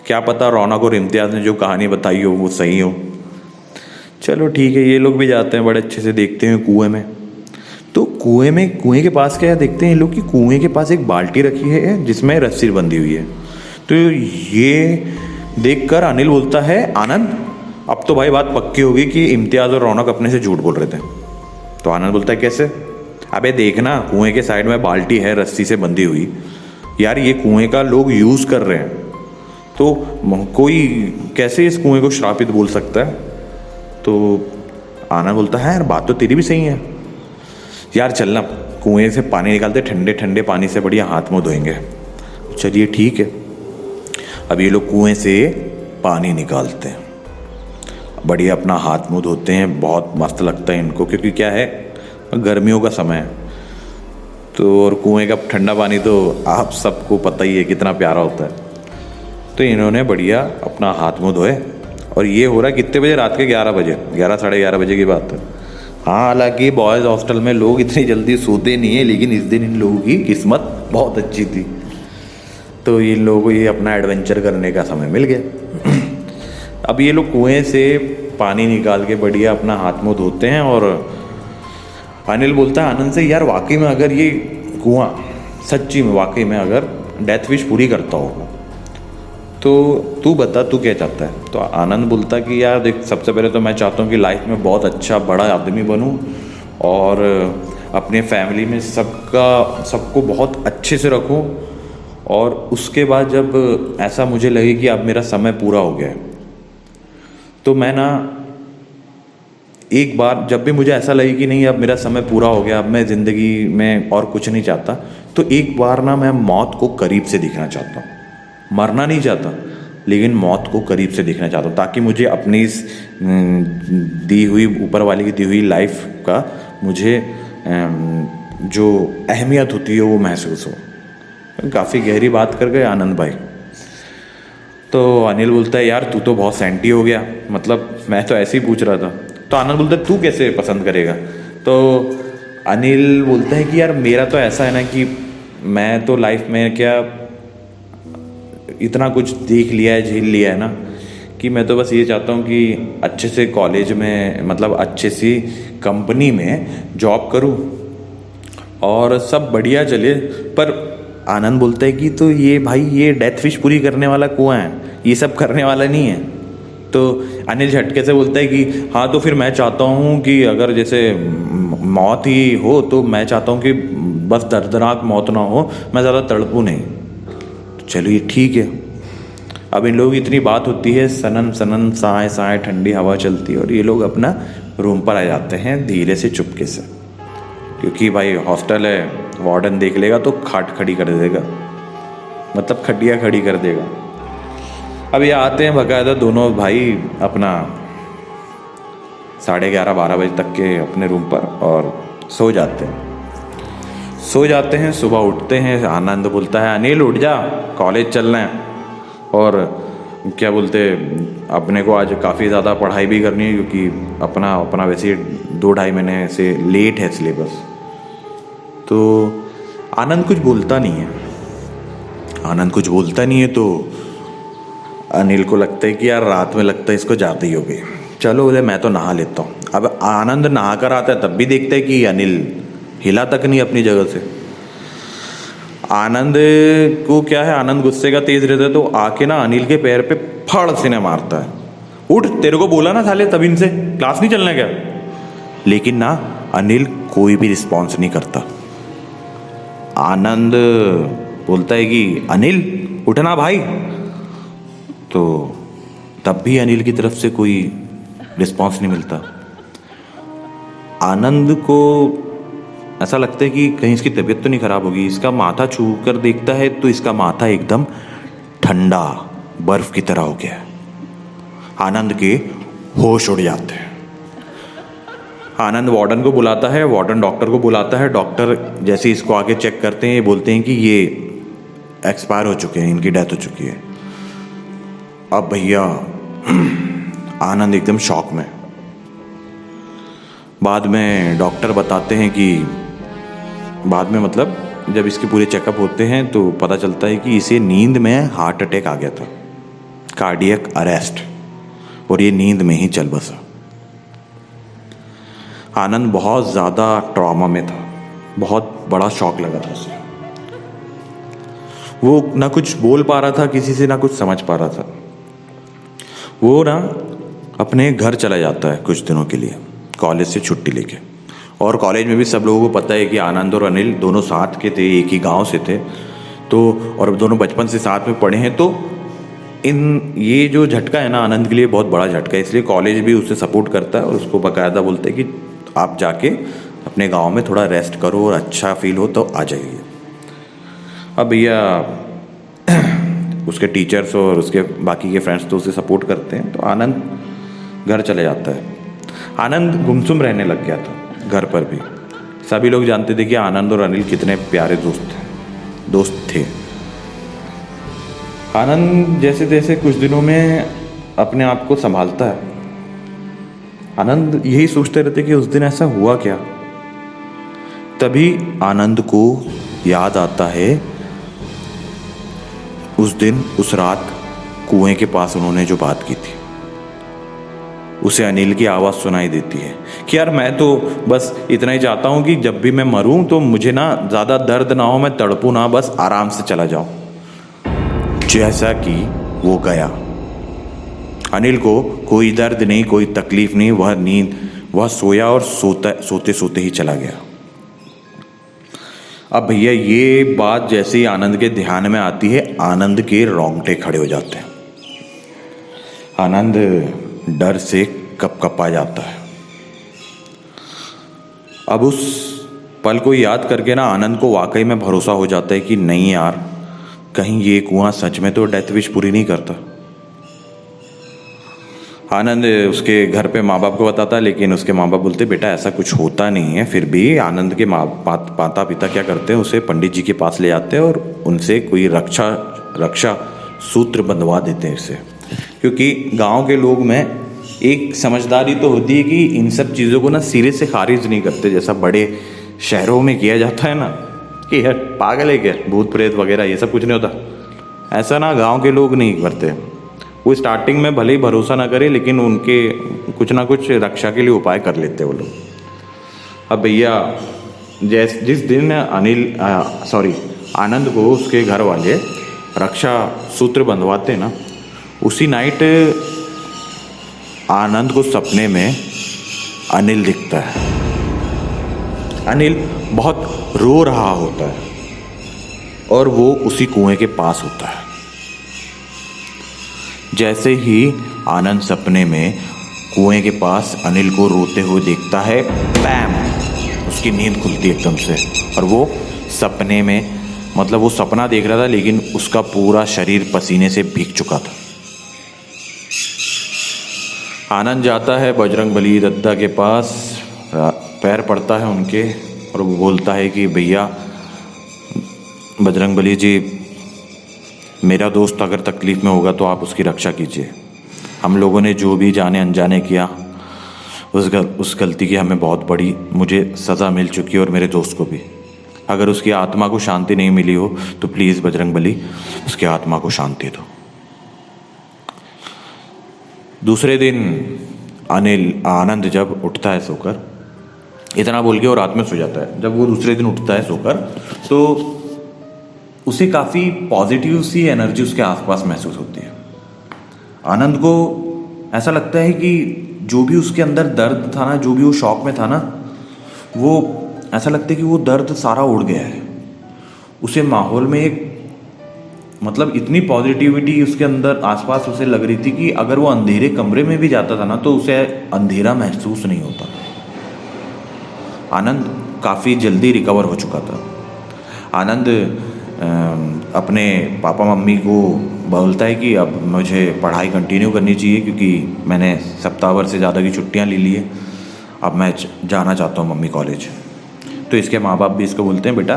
क्या पता रौनक और इम्तियाज़ ने जो कहानी बताई हो वो सही हो। चलो ठीक है, ये लोग भी जाते हैं, बड़े अच्छे से देखते हैं कुएं में। तो कुएं के पास क्या देखते हैं ये लोग कि कुएं के पास एक बाल्टी रखी है जिसमें रस्सी बंधी हुई है। तो ये देखकर अनिल बोलता है आनंद, अब तो भाई बात पक्की होगी कि इम्तियाज़ और रौनक अपने से झूठ बोल रहे थे। तो आनंद बोलता है कैसे? अबे देखना, कुएं के साइड में बाल्टी है रस्सी से बंधी हुई, यार ये कुएं का लोग यूज़ कर रहे हैं, तो कोई कैसे इस कुएं को श्रापित बोल सकता है? तो आनंद बोलता है यार बात तो तेरी भी सही है यार, चलना कुएं से पानी निकालते, ठंडे ठंडे पानी से बढ़िया हाथ मुँह धोएंगे। चलिए ठीक है। अब ये लोग कुएं से पानी निकालते हैं, बढ़िया अपना हाथ मुँह धोते हैं, बहुत मस्त लगता है इनको, क्योंकि क्या है गर्मियों का समय है तो, और कुएं का ठंडा पानी तो आप सबको पता ही है कितना प्यारा होता है। तो इन्होंने बढ़िया अपना हाथ मुँह धोए, और ये हो रहा है कितने बजे? रात के 11 बजे, 11 साढ़े 11 बजे की बात है। हाँ, हालांकि बॉयज़ हॉस्टल में लोग इतनी जल्दी सोते नहीं है, लेकिन इस दिन इन लोगों की किस्मत बहुत अच्छी थी, तो इन लोगों को ये अपना एडवेंचर करने का समय मिल गया। अब ये लोग कुएं से पानी निकाल के बढ़िया अपना हाथ मुंह धोते हैं, और अनिल बोलता है आनंद से, यार वाकई में अगर ये कुआं सच्ची में वाकई में अगर डेथ विश पूरी करता होगा तो तू बता तू क्या चाहता है। तो आनंद बोलता कि यार देख, सबसे पहले तो मैं चाहता हूँ कि लाइफ में बहुत अच्छा बड़ा आदमी बनूँ और अपने फैमिली में सबको बहुत अच्छे से रखूँ, और उसके बाद जब ऐसा मुझे लगे कि अब मेरा समय पूरा हो गया है, तो मैं ना एक बार जब भी मुझे ऐसा लगे कि नहीं अब मेरा समय पूरा हो गया, अब मैं ज़िंदगी में और कुछ नहीं चाहता, तो एक बार ना मैं मौत को करीब से देखना चाहता हूँ। मरना नहीं चाहता, लेकिन मौत को करीब से देखना चाहता हूँ, ताकि मुझे अपनी इस दी हुई ऊपर वाले की दी हुई लाइफ का मुझे जो अहमियत होती है वो महसूस हो। काफ़ी गहरी बात कर गए आनंद भाई। तो अनिल बोलता है यार तू तो बहुत सेंटी हो गया, मतलब मैं तो ऐसे ही पूछ रहा था। तो आनंद बोलता है तू कैसे पसंद करेगा। तो अनिल बोलता है कि यार मेरा तो ऐसा है ना कि मैं तो लाइफ में क्या इतना कुछ देख लिया है, झेल लिया है ना, कि मैं तो बस ये चाहता हूँ कि अच्छे से कॉलेज में, मतलब अच्छे सी कंपनी में जॉब करूँ और सब बढ़िया चले। पर आनंद बोलता है कि तो ये भाई ये डेथ विश पूरी करने वाला कुआं है, ये सब करने वाला नहीं है। तो अनिल झटके से बोलता है कि हाँ तो फिर मैं चाहता हूँ कि अगर जैसे मौत ही हो तो मैं चाहता हूँ कि बस दर्दनाक मौत ना हो, मैं ज़्यादा तड़पूँ नहीं। तो चलिए ठीक है। अब इन लोगों की इतनी बात होती है, सनन सनन साए साए ठंडी हवा चलती है, और ये लोग अपना रूम पर आ जाते हैं धीरे से चुपके से, क्योंकि भाई हॉस्टल है, वार्डन देख लेगा तो खाट खड़ी कर देगा, मतलब खटिया खड़ी कर देगा। अब ये आते हैं बाकायदा दोनों भाई अपना 11:30-12 बजे तक के अपने रूम पर, और सो जाते हैं। सुबह उठते हैं, आनंद बोलता है अनिल उठ जा, कॉलेज चलना है, और क्या बोलते अपने को आज काफ़ी ज़्यादा पढ़ाई भी करनी है, क्योंकि अपना वैसे 2-2.5 महीने से लेट है सिलेबस। तो आनंद कुछ बोलता नहीं है। तो अनिल को लगता है कि यार रात में लगता है इसको ज़्यादा ही हो गई, चलो बोले मैं तो नहा लेता हूँ। अब आनंद नहा कर आता है, तब भी देखता है कि अनिल हिला तक नहीं अपनी जगह से। आनंद को क्या है, आनंद गुस्से का तेज रहता है, तो आके ना अनिल के पैर पे फड़ से ने मारता है। उठ, तेरे को बोला ना साले तब इनसे, क्लास नहीं चलना क्या। लेकिन ना अनिल कोई भी रिस्पॉन्स नहीं करता। आनंद बोलता है कि अनिल उठना भाई, तो तब भी अनिल की तरफ से कोई रिस्पॉन्स नहीं मिलता। आनंद को ऐसा लगता है कि कहीं इसकी तबीयत तो नहीं खराब होगी। इसका माथा छू कर देखता है तो इसका माथा एकदम ठंडा बर्फ की तरह हो गया। आनंद के होश उड़ जाते हैं। आनंद वार्डन को बुलाता है, वार्डन डॉक्टर को बुलाता है। डॉक्टर जैसे इसको आके चेक करते हैं, ये बोलते हैं कि ये एक्सपायर हो चुके हैं, इनकी डेथ हो चुकी है। अब भैया आनंद एकदम शॉक में। बाद में डॉक्टर बताते हैं कि बाद में मतलब जब इसके पूरे चेकअप होते हैं तो पता चलता है कि इसे नींद में हार्ट अटैक आ गया था, कार्डियक अरेस्ट, और ये नींद में ही चल बसा। आनंद बहुत ज़्यादा ट्रॉमा में था, बहुत बड़ा शॉक लगा था उसे। वो ना कुछ बोल पा रहा था किसी से, ना कुछ समझ पा रहा था। वो ना अपने घर चला जाता है कुछ दिनों के लिए, कॉलेज से छुट्टी लेके। और कॉलेज में भी सब लोगों को पता है कि आनंद और अनिल दोनों साथ के थे, एक ही गांव से थे, तो और दोनों बचपन से साथ में पढ़े हैं। तो ये जो झटका है ना आनंद के लिए बहुत बड़ा झटका है, इसलिए कॉलेज भी उसे सपोर्ट करता है और उसको बाकायदा बोलते हैं कि आप जाके अपने गांव में थोड़ा रेस्ट करो और अच्छा फील हो तो आ जाइए। अब भैया उसके टीचर्स और उसके बाकी के फ्रेंड्स तो उसे सपोर्ट करते हैं, तो आनंद घर चले जाता है। आनंद गुमसुम रहने लग गया था घर पर भी। सभी लोग जानते थे कि आनंद और अनिल कितने प्यारे दोस्त थे। आनंद जैसे जैसे कुछ दिनों में अपने आप को संभालता है, आनंद यही सोचते रहते कि उस दिन ऐसा हुआ क्या। तभी आनंद को याद आता है उस दिन, उस रात कुएं के पास उन्होंने जो बात की थी। उसे अनिल की आवाज़ सुनाई देती है कि यार मैं तो बस इतना ही चाहता हूँ कि जब भी मैं मरूं तो मुझे ना ज़्यादा दर्द ना हो, मैं तड़पूं ना, बस आराम से चला जाऊं। जैसा कि वो गया, अनिल को कोई दर्द नहीं, कोई तकलीफ नहीं, वह सोया और सोते सोते ही चला गया। अब भैया ये बात जैसे ही आनंद के ध्यान में आती है, आनंद के रोंगटे खड़े हो जाते हैं। आनंद डर से कपकपा जाता है। अब उस पल को याद करके ना आनंद को वाकई में भरोसा हो जाता है कि नहीं यार, कहीं ये कुआं सच में तो डेथ विश पूरी नहीं करता। आनंद उसके घर पे माँ बाप को बताता है, लेकिन उसके माँ बाप बोलते बेटा ऐसा कुछ होता नहीं है। फिर भी आनंद के माता पिता क्या करते हैं, उसे पंडित जी के पास ले जाते हैं और उनसे कोई रक्षा सूत्र बंधवा देते हैं इसे। क्योंकि गांव के लोग में एक समझदारी तो होती है कि इन सब चीज़ों को ना सिरे से खारिज नहीं करते, जैसा बड़े शहरों में किया जाता है ना कि यार पागल है क्या, भूत प्रेत वगैरह ये सब कुछ नहीं होता। ऐसा ना गांव के लोग नहीं करते। वो स्टार्टिंग में भले ही भरोसा ना करे, लेकिन उनके कुछ ना कुछ रक्षा के लिए उपाय कर लेते वो लोग। अब भैया जिस दिन आनंद को उसके घर वाले रक्षा सूत्र बंधवाते ना, उसी नाइट आनंद को सपने में अनिल दिखता है। अनिल बहुत रो रहा होता है और वो उसी कुएं के पास होता है। जैसे ही आनंद सपने में कुएं के पास अनिल को रोते हुए देखता है, बैम, उसकी नींद खुलती है एकदम से। और वो सपने में, मतलब वो सपना देख रहा था लेकिन उसका पूरा शरीर पसीने से भीग चुका था। आनंद जाता है बजरंगबली दत्ता के पास, पैर पड़ता है उनके और वो बोलता है कि भैया बजरंगबली जी, मेरा दोस्त अगर तकलीफ़ में होगा तो आप उसकी रक्षा कीजिए। हम लोगों ने जो भी जाने अनजाने किया, उस गलती की हमें बहुत बड़ी मुझे सज़ा मिल चुकी है और मेरे दोस्त को भी। अगर उसकी आत्मा को शांति नहीं मिली हो तो प्लीज़ बजरंगबली उसकी आत्मा को शांति दो। दूसरे दिन आनंद जब उठता है सोकर, इतना बोल के वो रात में सो जाता है। जब वो दूसरे दिन उठता है सोकर तो उसे काफ़ी पॉजिटिव सी एनर्जी उसके आसपास महसूस होती है। आनंद को ऐसा लगता है कि जो भी उसके अंदर दर्द था ना, जो भी वो शौक में था ना, वो ऐसा लगता है कि वो दर्द सारा उड़ गया है। उसे माहौल में एक मतलब इतनी पॉजिटिविटी उसके अंदर आसपास उसे लग रही थी कि अगर वो अंधेरे कमरे में भी जाता था ना तो उसे अंधेरा महसूस नहीं होता। आनंद काफ़ी जल्दी रिकवर हो चुका था। आनंद अपने पापा मम्मी को बोलता है कि अब मुझे पढ़ाई कंटिन्यू करनी चाहिए क्योंकि मैंने सप्ताह भर से ज़्यादा की छुट्टियां ले ली है। अब मैं जाना चाहता हूँ मम्मी कॉलेज। तो इसके माँ बाप भी इसको बोलते हैं बेटा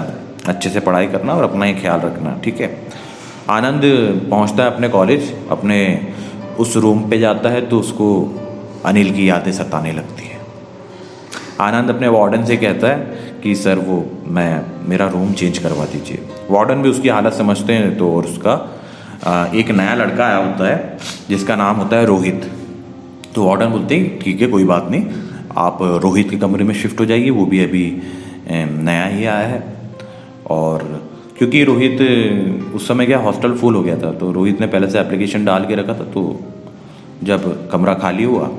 अच्छे से पढ़ाई करना और अपना ही ख्याल रखना, ठीक है। आनंद पहुँचता है अपने कॉलेज, अपने उस रूम पे जाता है तो उसको अनिल की यादें सताने लगती है। आनंद अपने वार्डन से कहता है कि सर वो मेरा रूम चेंज करवा दीजिए। वार्डन भी उसकी हालत समझते हैं तो और उसका एक नया लड़का आया होता है जिसका नाम होता है रोहित। तो वार्डन बोलते हैं ठीक है कोई बात नहीं, आप रोहित के कमरे में शिफ्ट हो जाइए, वो भी अभी नया ही आया है। और क्योंकि रोहित उस समय क्या हॉस्टल फुल हो गया था तो रोहित ने पहले से एप्लीकेशन डाल के रखा था, तो जब कमरा खाली हुआ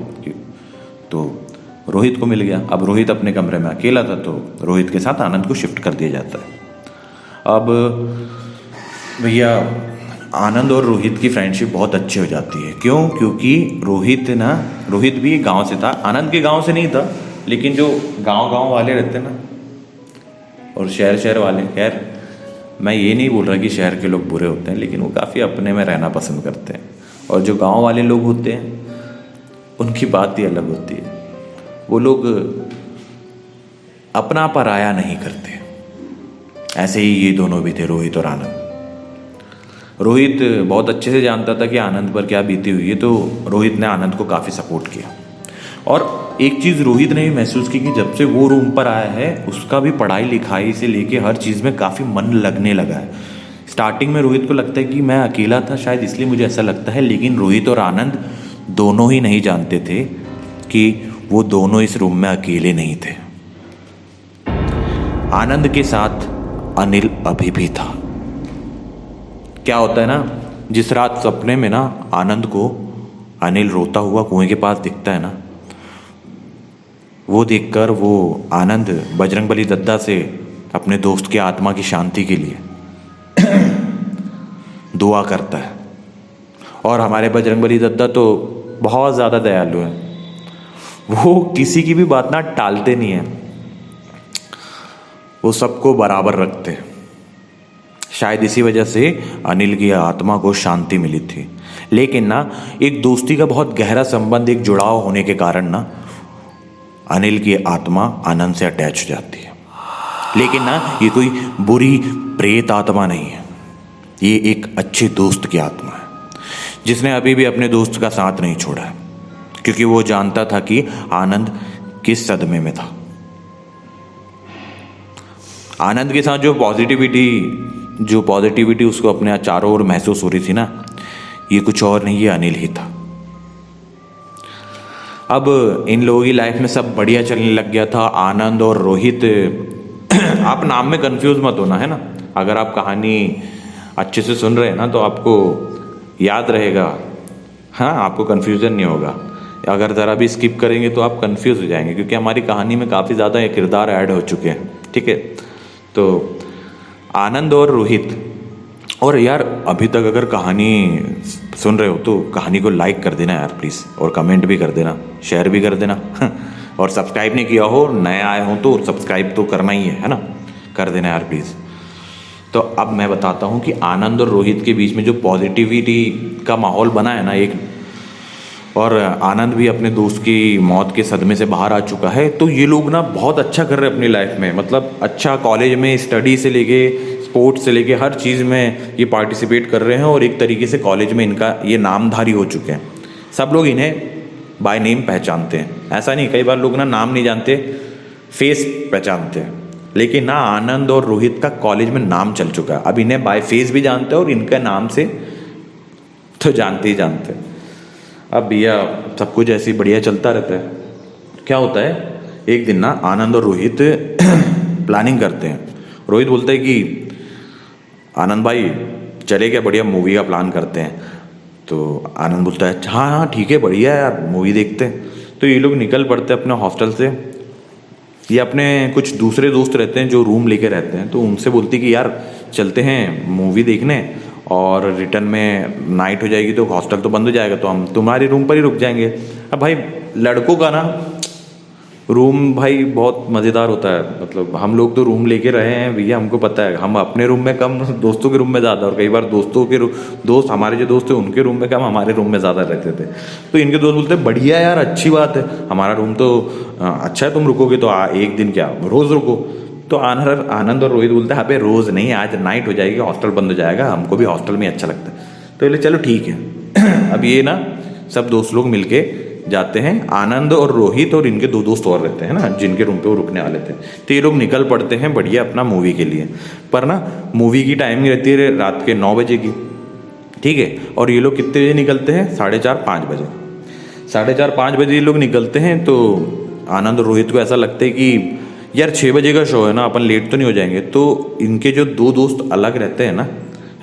तो रोहित को मिल गया। अब रोहित अपने कमरे में अकेला था तो रोहित के साथ आनंद को शिफ्ट कर दिया जाता है। अब भैया आनंद और रोहित की फ्रेंडशिप बहुत अच्छी हो जाती है। क्यों? क्योंकि रोहित भी गांव से था, आनंद के गांव से नहीं था, लेकिन जो गांव वाले रहते ना और शहर वाले, खैर मैं ये नहीं बोल रहा कि शहर के लोग बुरे होते हैं, लेकिन वो काफ़ी अपने में रहना पसंद करते हैं। और जो गांव वाले लोग होते हैं उनकी बात ही अलग होती है। वो लोग अपना पराया नहीं करते। ऐसे ही ये दोनों भी थे, रोहित और आनंद। रोहित बहुत अच्छे से जानता था कि आनंद पर क्या बीती हुई है, तो रोहित ने आनंद को काफ़ी सपोर्ट किया। और एक चीज़ रोहित ने भी महसूस की कि जब से वो रूम पर आया है उसका भी पढ़ाई लिखाई से लेके हर चीज़ में काफ़ी मन लगने लगा है। स्टार्टिंग में रोहित को लगता है कि मैं अकेला था, शायद इसलिए मुझे ऐसा लगता है, लेकिन रोहित और आनंद दोनों ही नहीं जानते थे कि वो दोनों इस रूम में अकेले नहीं थे। आनंद के साथ अनिल अभी भी था। क्या होता है ना, जिस रात सपने में ना आनंद को अनिल रोता हुआ कुएं के पास दिखता है ना, वो देखकर वो आनंद बजरंगबली दद्दा से अपने दोस्त की आत्मा की शांति के लिए दुआ करता है। और हमारे बजरंगबली दद्दा तो बहुत ज़्यादा दयालु है, वो किसी की भी बात ना टालते नहीं है, वो सबको बराबर रखते हैं। शायद इसी वजह से अनिल की आत्मा को शांति मिली थी। लेकिन ना एक दोस्ती का बहुत गहरा संबंध, एक जुड़ाव होने के कारण ना अनिल की आत्मा आनंद से अटैच हो जाती है। लेकिन ना ये कोई बुरी प्रेत आत्मा नहीं है, ये एक अच्छे दोस्त की आत्मा है जिसने अभी भी अपने दोस्त का साथ नहीं छोड़ा है, क्योंकि वो जानता था कि आनंद किस सदमे में था। आनंद के साथ जो पॉजिटिविटी उसको अपने चारों ओर महसूस हो रही थी ना, ये कुछ और नहीं, ये अनिल ही था। अब इन लोगों की लाइफ में सब बढ़िया चलने लग गया था। आनंद और रोहित आप नाम में कंफ्यूज मत होना, है ना। अगर आप कहानी अच्छे से सुन रहे हैं ना तो आपको याद रहेगा, हाँ, आपको कंफ्यूजन नहीं होगा। अगर ज़रा भी स्किप करेंगे तो आप कंफ्यूज हो जाएंगे, क्योंकि हमारी कहानी में काफ़ी ज़्यादा किरदार ऐड हो चुके हैं, ठीक है। तो आनंद और रोहित, और यार अभी तक अगर कहानी सुन रहे हो तो कहानी को लाइक कर देना यार प्लीज़, और कमेंट भी कर देना, शेयर भी कर देना और सब्सक्राइब नहीं किया हो, नए आए हो तो सब्सक्राइब तो करना ही है ना, कर देना यार प्लीज़। तो अब मैं बताता हूँ कि आनंद और रोहित के बीच में जो पॉजिटिविटी का माहौल बना है ना एक, और आनंद भी अपने दोस्त की मौत के सदमे से बाहर आ चुका है, तो ये लोग ना बहुत अच्छा कर रहे हैं अपनी लाइफ में। मतलब अच्छा, कॉलेज में स्टडी से लेके स्पोर्ट्स से लेके हर चीज़ में ये पार्टिसिपेट कर रहे हैं, और एक तरीके से कॉलेज में इनका ये नामधारी हो चुके हैं। सब लोग इन्हें बाय नेम पहचानते हैं। ऐसा नहीं, कई बार लोग ना नाम नहीं जानते, फेस पहचानते हैं, लेकिन ना आनंद और रोहित का कॉलेज में नाम चल चुका है। अब इन्हें बाय फेस भी जानते हैं और इनका नाम से तो जानते ही जानते हैं। अब भैया सब कुछ ऐसे ही बढ़िया चलता रहता है। क्या होता है, एक दिन ना आनंद और रोहित प्लानिंग करते हैं। रोहित बोलता है कि आनंद भाई चले क्या, बढ़िया मूवी का प्लान करते हैं। तो आनंद बोलता है हाँ हाँ ठीक है, बढ़िया यार, मूवी देखते हैं। तो ये लोग निकल पड़ते हैं अपने हॉस्टल से। ये अपने कुछ दूसरे दोस्त रहते हैं जो रूम लेके रहते हैं, तो उनसे बोलती कि यार चलते हैं मूवी देखने, और रिटर्न में नाइट हो जाएगी तो हॉस्टल तो बंद हो जाएगा, तो हम तुम्हारे रूम पर ही रुक जाएंगे। अब भाई लड़कों का ना रूम भाई बहुत मज़ेदार होता है। मतलब हम लोग तो रूम लेके रहे हैं भैया, हमको पता है, हम अपने रूम में कम, दोस्तों के रूम में ज़्यादा, और कई बार दोस्त हमारे जो दोस्त थे उनके रूम में कम, हमारे रूम में ज़्यादा रहते थे। तो इनके दोस्त बोलते बढ़िया यार, अच्छी बात है, हमारा रूम तो अच्छा है, तुम रुकोगे तो एक दिन क्या रोज़ रुको। तो आनंद और रोहित बोलते हैं अबे रोज़ नहीं, आज नाइट हो जाएगी, हॉस्टल बंद हो जाएगा, हमको भी हॉस्टल में अच्छा लगता है। तो ये चलो ठीक है। अब ये ना सब दोस्त लोग मिलके जाते हैं। आनंद और रोहित और इनके दो दोस्त और रहते हैं ना, जिनके रूम पे वो रुकने वाले थे। तो ये लोग निकल पड़ते हैं बढ़िया अपना मूवी के लिए। पर ना मूवी की टाइमिंग रहती है रात के 9 बजे की, ठीक है। और ये लोग कितने बजे निकलते हैं, 4:30-5 बजे। 4:30-5 बजे ये लोग निकलते हैं। तो आनंद और रोहित को ऐसा लगता है कि यार 6 बजे का शो है ना, अपन लेट तो नहीं हो जाएंगे। तो इनके जो दो दोस्त अलग रहते हैं ना,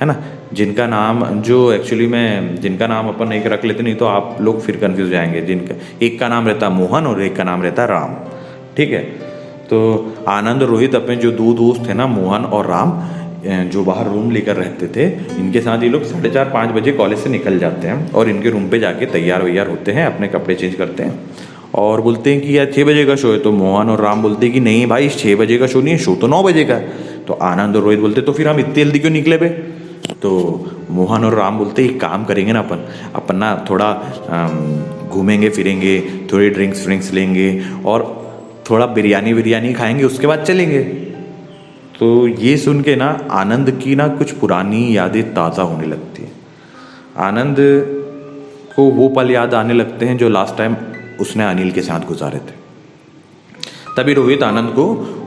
है ना, जिनका नाम जिनका नाम अपन एक रख लेते, नहीं तो आप लोग फिर कंफ्यूज जाएंगे। जिनका एक का नाम रहता है मोहन और एक का नाम रहता है राम, ठीक है। तो आनंद और रोहित अपने जो दो दोस्त थे ना, मोहन और राम, जो बाहर रूम लेकर रहते थे, इनके साथ ये लोग 4:30-5 बजे कॉलेज से निकल जाते हैं और इनके रूम पे जाके तैयार वैयार होते हैं, अपने कपड़े चेंज करते हैं और बोलते हैं कि यार 6 बजे का शो है। तो मोहन और राम बोलते हैं कि नहीं भाई 6 बजे का शो नहीं है, शो तो 9 बजे का है। तो आनंद और रोहित बोलते तो फिर हम इतनी जल्दी क्यों निकले बे। तो मोहन और राम बोलते एक काम करेंगे ना, अपन ना थोड़ा घूमेंगे फिरेंगे, थोड़ी ड्रिंक्स लेंगे और थोड़ा बिरयानी खाएंगे, उसके बाद चलेंगे। तो ये सुन के ना आनंद की ना कुछ पुरानी यादें ताज़ा होने लगती है। आनंद को वो पल याद आने लगते हैं जो लास्ट टाइम उसने अनिल के साथ गुजारे थे। तभी रोहित आनंद को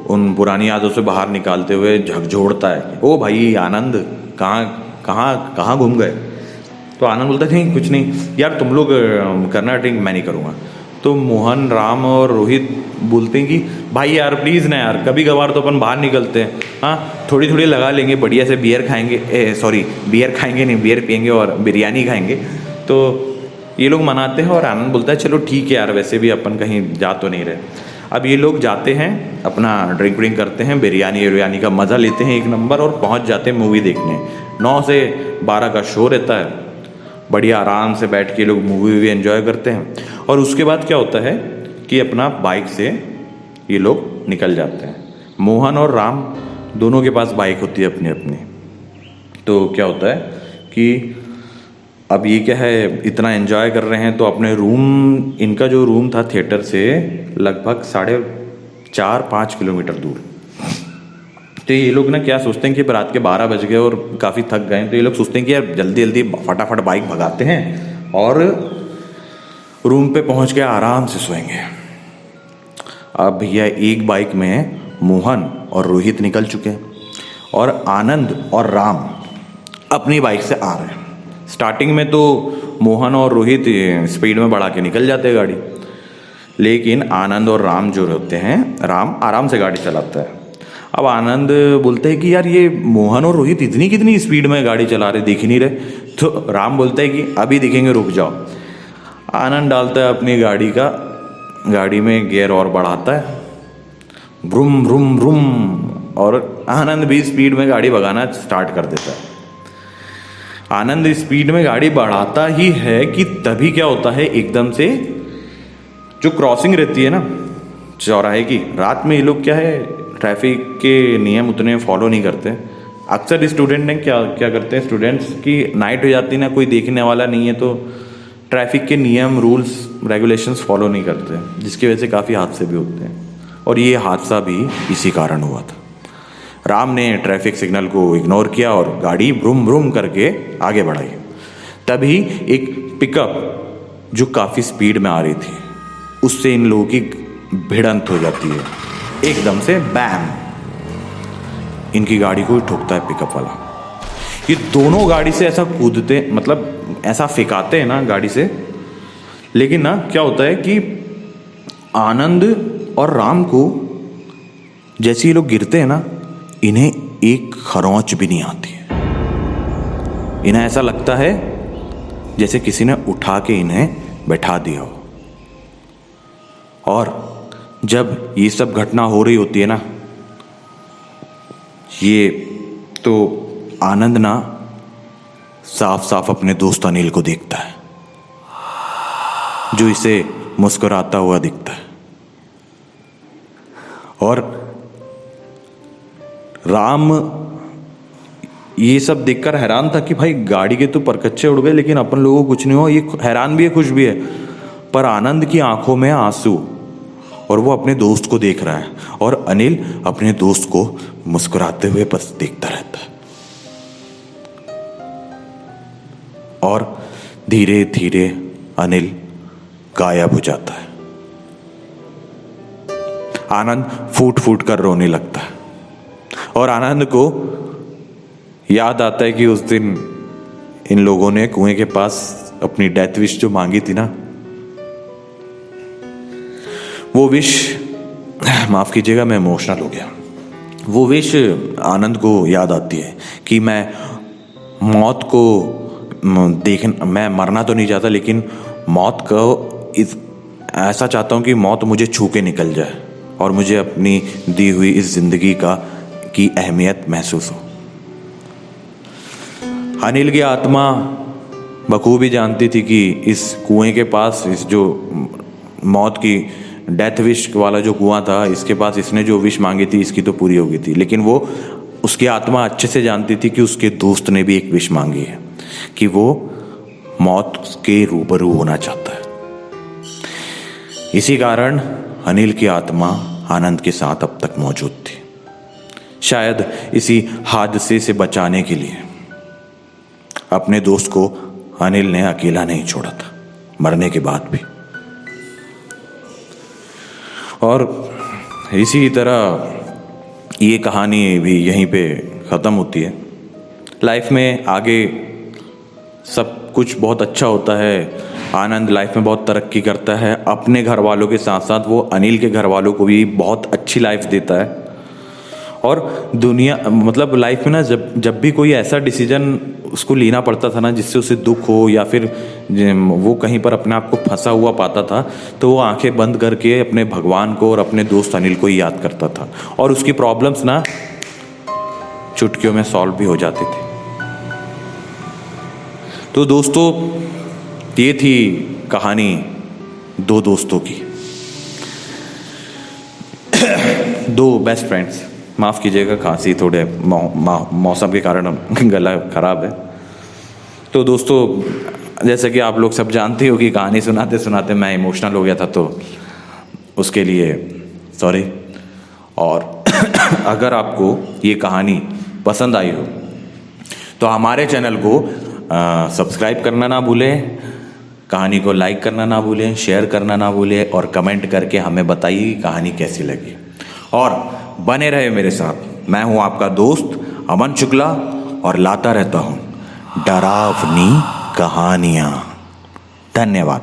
उन पुरानी यादों से बाहर निकालते हुए झकझोड़ता है, ओ भाई आनंद, कहाँ कहाँ कहाँ घूम गए। तो आनंद बोलता है नहीं कुछ नहीं यार, तुम लोग करना ड्रिंक, मैं नहीं करूँगा। तो मोहन, राम और रोहित बोलते हैं कि भाई यार प्लीज़ ना यार, कभी कभार तो अपन बाहर निकलते हैं, हाँ थोड़ी थोड़ी लगा लेंगे, बढ़िया से बियर खाएंगे, बियर खाएंगे नहीं, बियर पियेंगे और बिरयानी खाएंगे। तो ये लोग मनाते हैं और आनंद बोलता है चलो ठीक है यार, वैसे भी अपन कहीं जा तो नहीं रहे। अब ये लोग जाते हैं, अपना ड्रिंक करते हैं, बिरयानी का मज़ा लेते हैं एक नंबर, और पहुंच जाते हैं मूवी देखने। 9 से 12 का शो रहता है, बढ़िया आराम से बैठ के लोग मूवी भी एंजॉय करते हैं। और उसके बाद क्या होता है कि अपना बाइक से ये लोग निकल जाते हैं। मोहन और राम दोनों के पास बाइक होती है अपनी अपनी। तो क्या होता है कि अब ये क्या है, इतना एंजॉय कर रहे हैं तो अपने रूम, इनका जो रूम था थिएटर से लगभग 4.5 किलोमीटर दूर। तो ये लोग ना क्या सोचते हैं कि रात के 12 बज गए और काफ़ी थक गए, तो ये लोग सोचते हैं कि यार जल्दी जल्दी फटाफट बाइक भगाते हैं और रूम पे पहुंच के आराम से सोएंगे। अब भैया एक बाइक में मोहन और रोहित निकल चुके हैं और आनंद और राम अपनी बाइक से आ रहे हैं। स्टार्टिंग में तो मोहन और रोहित स्पीड में बढ़ा के निकल जाते हैं गाड़ी, लेकिन आनंद और राम जो होते हैं, राम आराम से गाड़ी चलाता है। अब आनंद बोलते हैं कि यार ये मोहन और रोहित इतनी कितनी स्पीड में गाड़ी चला रहे, दिख ही नहीं रहे। तो राम बोलता है कि अभी दिखेंगे, रुक जाओ। आनंद डालता है अपनी गाड़ी में गियर और बढ़ाता है, ब्रुम ब्रुम ब्रुम, और आनंद भी स्पीड में गाड़ी भगाना स्टार्ट कर देता है। आनंद स्पीड में गाड़ी बढ़ाता ही है कि तभी क्या होता है, एकदम से जो क्रॉसिंग रहती है ना चौराहे की, रात में ये लोग क्या है ट्रैफिक के नियम उतने फॉलो नहीं करते। अक्सर स्टूडेंट ने क्या करते हैं, स्टूडेंट्स की नाइट हो जाती है ना, कोई देखने वाला नहीं है, तो ट्रैफिक के नियम, रूल्स, रेगुलेशंस फॉलो नहीं करते, जिसकी वजह से काफ़ी हादसे भी होते हैं। और ये हादसा भी इसी कारण हुआ था। राम ने ट्रैफिक सिग्नल को इग्नोर किया और गाड़ी ब्रूम ब्रूम करके आगे बढ़ाई। तभी एक पिकअप जो काफ़ी स्पीड में आ रही थी, उससे इन लोगों की भिड़ंत हो जाती है। एकदम से बैम, इनकी गाड़ी को ठोकता है पिकअप वाला। ये दोनों गाड़ी से ऐसा कूदते, मतलब ऐसा फेंकाते हैं ना गाड़ी से, लेकिन ना क्या होता है कि आनंद और राम को जैसे ये लोग गिरते हैं ना, इन्हें एक खरोंच भी नहीं आती है। इन्हें ऐसा लगता है जैसे किसी ने उठा के इन्हें बैठा दिया हो। और जब ये सब घटना हो रही होती है ना, ये तो आनंद ना साफ साफ अपने दोस्त अनिल को देखता है, जो इसे मुस्कुराता हुआ दिखता है। और राम ये सब देखकर हैरान था कि भाई गाड़ी के तो परकच्चे उड़ गए, लेकिन अपन लोगों को कुछ नहीं हुआ। ये हैरान भी है, खुश भी है। पर आनंद की आंखों में आंसू, और वो अपने दोस्त को देख रहा है, और अनिल अपने दोस्त को मुस्कुराते हुए बस देखता रहता है। और धीरे धीरे अनिल गायब हो जाता है। आनंद फूट फूट कर रोने लगता है, और आनंद को याद आता है कि उस दिन इन लोगों ने कुएं के पास अपनी डेथ विश जो मांगी थी ना, वो विश, माफ कीजिएगा मैं इमोशनल हो गया, वो विश आनंद को याद आती है कि मैं मौत को मैं मरना तो नहीं चाहता, लेकिन मौत को ऐसा चाहता हूँ कि मौत मुझे छू के निकल जाए और मुझे अपनी दी हुई इस जिंदगी की अहमियत महसूस हो। अनिल की आत्मा बखूबी जानती थी कि इस कुएं के पास, इस जो मौत की डेथ विश वाला जो कुआं था, इसके पास इसने जो विश मांगी थी इसकी तो पूरी हो गई थी, लेकिन वो, उसकी आत्मा अच्छे से जानती थी कि उसके दोस्त ने भी एक विश मांगी है कि वो मौत के रूबरू होना चाहता है। इसी कारण अनिल की आत्मा आनंद के साथ अब तक मौजूद थी। शायद इसी हादसे से बचाने के लिए अपने दोस्त को अनिल ने अकेला नहीं छोड़ा था, मरने के बाद भी। और इसी तरह ये कहानी भी यहीं पे ख़त्म होती है। लाइफ में आगे सब कुछ बहुत अच्छा होता है, आनंद लाइफ में बहुत तरक्की करता है, अपने घर वालों के साथ साथ वो अनिल के घर वालों को भी बहुत अच्छी लाइफ देता है। और दुनिया मतलब लाइफ में ना जब भी कोई ऐसा डिसीजन उसको लेना पड़ता था ना जिससे उसे दुख हो या फिर वो कहीं पर अपने आप को फंसा हुआ पाता था, तो वो आंखें बंद करके अपने भगवान को और अपने दोस्त अनिल को ही याद करता था और उसकी प्रॉब्लम्स ना चुटकियों में सॉल्व भी हो जाती थी। तो दोस्तों, ये थी कहानी दो दोस्तों की, दो बेस्ट फ्रेंड्स। माफ़ कीजिएगा, खांसी थोड़े मौसम के कारण गला ख़राब है। तो दोस्तों, जैसे कि आप लोग सब जानते हो कि कहानी सुनाते सुनाते मैं इमोशनल हो गया था, तो उसके लिए सॉरी। और अगर आपको ये कहानी पसंद आई हो तो हमारे चैनल को सब्सक्राइब करना ना भूलें, कहानी को लाइक करना ना भूलें, शेयर करना ना भूलें और कमेंट करके हमें बताइए कहानी कैसी लगी। और बने रहे मेरे साथ। मैं हूं आपका दोस्त अमन शुक्ला और लाता रहता हूं डरावनी कहानियां। धन्यवाद।